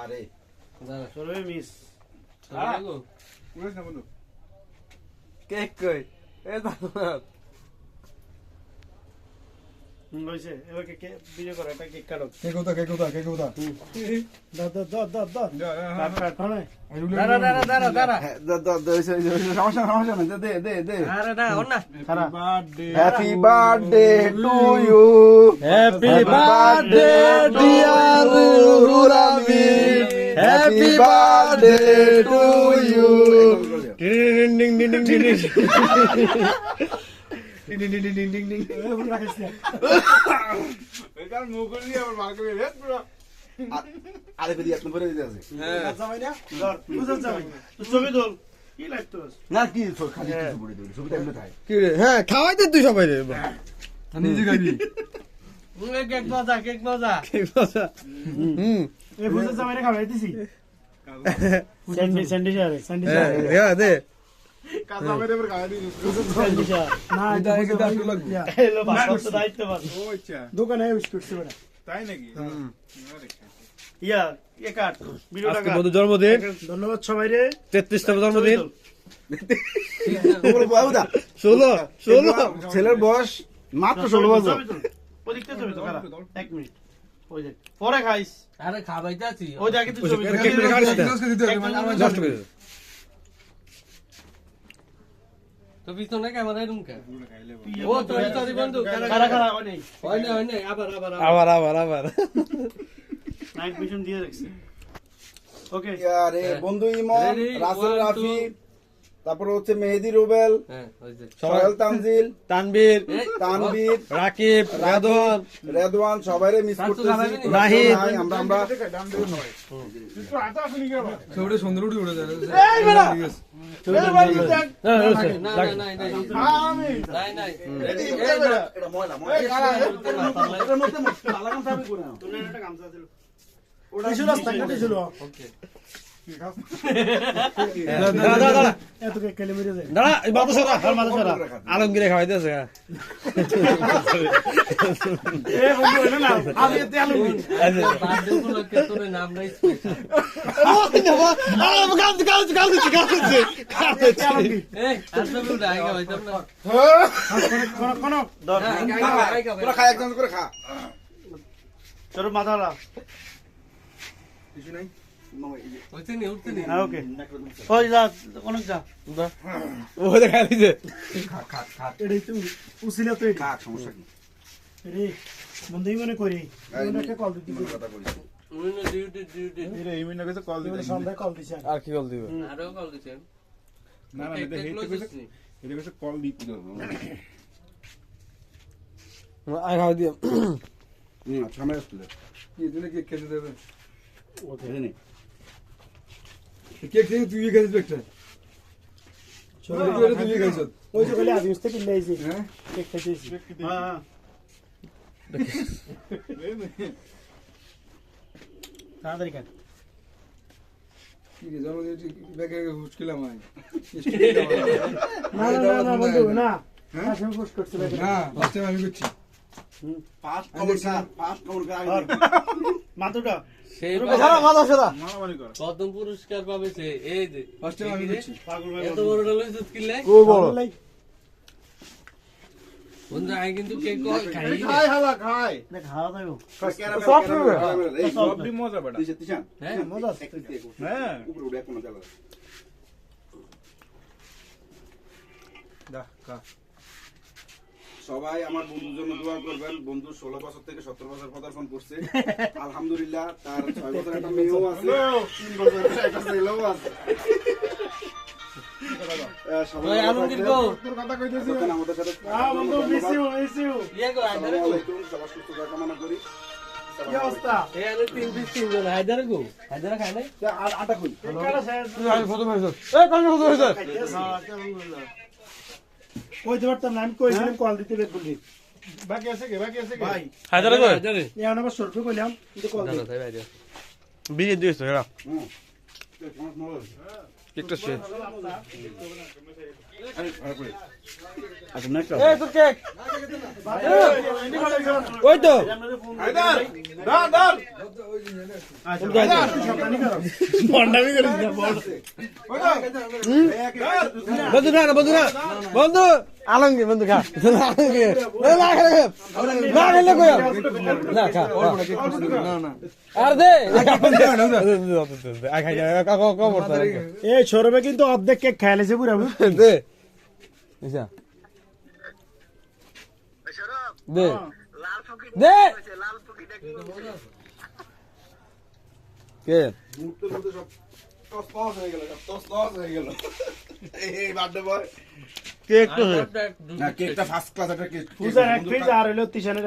আরে দাঁড়া চলবে মিস গো পুরো না বন্ধু কেক কই এ দাদা হইছে এবার কে ভিডিও করো এটা কেক কাটো কে কোথা দা দা দা দা দা কাট কাট না দাঁড়া দাঁড়া দাঁড়া দাঁড়া সমস্যা না দে আরে না ওর না খারাপ happy birthday to you happy birthday dear Rurami happy birthday to you ডিং ডিং ডিং ডিং ডিং এটার মুকুল দিয়ে আমার মাকে রে পুরো আরে বেরি আপনি পরে দিতে আছে যাবাই না ধর বুঝছ যাবাই তো ছবি তোল কি লাগতোস না কি খালি কিছু পড়ে দিবি ছবিটা এমনি থাকে কি রে হ্যাঁ খাওয়াই দে তুই সবাই রে নিজে খাবি কেক মজা কেক মজা এই বুঝছ যাবাই না খাওয়াই দিছি স্যান্ডউইচ হ্যাঁ দে কাঁচা মেরে পর খাওয়া দিবি না এটা কি দাঁত লাগবে এলো বাস দায়িত্ব বাস ও আচ্ছা দোকানে বিস্কুট ছিল না তাই নাকি ইয়া এ কাট ভিডিওটা আজকে কাট বন্ধু জন্মদিন ধন্যবাদ সবাই রে 33তম জন্মদিন তোর বাবুদা 16 ছেলের বয়স মাত্র 16 বছর ওদিকতে ছবি তো খারাপ 1 মিনিট ওই দেখ পরে খাইস আরে খাবাইতে আছি ওই দেখে তুই ছবি কেক মেরে খাওয়াইস না। নষ্ট করে দে। তো পিছনে ক্যামেরা রুম কে ও তো সরি বন্ধু খারা খারা হয় নাই হয় না আবার আবার নাইট ভিশন দিয়ে রাখছি ওকে আরে বন্ধু ইমন Ready, রাসেল 1, 2 রাফি তারপর হচ্ছে মেহেদি রুবেল হ্যাঁ হইছে সোহেল তানজিল তানবীর তানবীর রাকিব রাদওয়ান রেদওয়ান সবাইরে মিস শামসু করতেছি খাবেনি? নাহিদ। আমরা সবটা সুন্দর উঠে উঠে যায় এই বেটা নাই এটা ময়লা এটার মধ্যে লাগাম থাকবে কোন তুমি একটা গামছা ছিল ওটা ছিল স্ট্যান্ডার্ড ছিল ওকে দাঁড়া এত কে কেলে মেরে যায় দাঁড়া এই বাবু সরা আর মাথা সারা আলমগীরে খাওয়াইতেছে এ বন্ধু এটা না আমি এতে আলু বার্থডে উপলক্ষে তোর নাম নাই স্পেশাল এই আসলে উঠে আইগা হইতাম না কোন দর তোরা খা একজন করে খা চলো মাথালা কিছু নাই হইছে নি উঠতে নি হ্যাঁ ওকে ওই যা অনেক যা ও দেখা দিছে এটাই তো উসিলা তো খা সমস্যা কি রে বন্ধুই মনে করি একটা কল দিতে কথা বলি উনি ডিউটি এরে ইমিন না কইছে কল দিতে সন্ধ্যায় কল দিছে আর কি বল দিবে আরো কল দিছেন না না এটা হেড কইছে এটা কইছে কল দিতে আই খাওয়াই দিও সামনে আসলে কি দিলে কেক খেতে দেবে ওকে এনে কেক থেকে তুই খাইছিস একটা চলো তুই খাইছিস ওই যে বলে আদিস থেকে লাইছি হ্যাঁ কেক খাইছি হ্যাঁ তাড়াতাড়ি কাট কি রে জন্মদিন ব্যাগে হুচকিলাম আই না বন্ধু না আসলে পুশ করতে লাগে না ফার্স্ট টাইম আমি করছি ফাস্ট কমন খা ফাস্ট কমন খা মাতুটা সেই মাথা সরা মারামারি কর প্রথম পুরস্কার পাবে সে এই যে ফার্স্ট টাইম আমি করছি পাগল ভাই এত বড় লইছ কিলে ও বড় বন্ধু আই কিন্তু কেক খাই খাই হালা খাই দেখ হাওয়া দাও সফট এই সবডি মজা বেটা তিশান হ্যাঁ মজা হ্যাঁ উপরে উঠে কোন জায়গা দা কা সবাই আমার বন্ধুর জন্য দোয়া করবেন বন্ধু 16 বছর থেকে 17 বছর পদার্পণ করছে আলহামদুলিল্লাহ তার 6 বছর একটা মেয়েও আছে 3 বছর একটা ছেলেও আছে ওই আলমগীর গো তোর কথা কইতেছি আমাদের সাথে বন্ধু মিস ইউ ইয়া গো আইদারে আসসালামু গো আলাইকুম সবার সুস্থতা কামনা করি কি অবস্থা এই আলো তিন পিস তিন জন আইদারে গো আইদারে খাই নাই আটা কই কারা শেষ তুই আগে ফটো মারছ এই কোন ফটো হইছে কই দেবার তো নাম কইছিলাম কল দিতে বের বলি বাকি আছে কি ভাই হায়দারে কই আইদারে এখন আবার সরফে কইলাম কিন্তু কল দাদা তাই বাইরে বিয়ে দিয়েছ এরা হুম কেকটা সে আচ্ছা নেক্সট এই তোর কেক ওই তো হায়দার দাঁড় দাঁড় বন্ডামি করিস না বল বন্ধু না বন্ধু না বন্ধু আলমগীর বন্ধু খা আলমগীর না খা না খেলে কই না খা আর দে আই খাই কম এই সৌরভে কিন্তু অর্ধেক কেক খাইলেছে পুরা দে ইসা দে দে কে মুহূর্তের মধ্যে সব টস টস হয়ে গেল সব টস টস হয়ে গেল এই বার্থডে বয় কেক তো না কেকটা ফার্স্ট ক্লাস একটা কেক পূজার এক পিস আর হলো তিশানের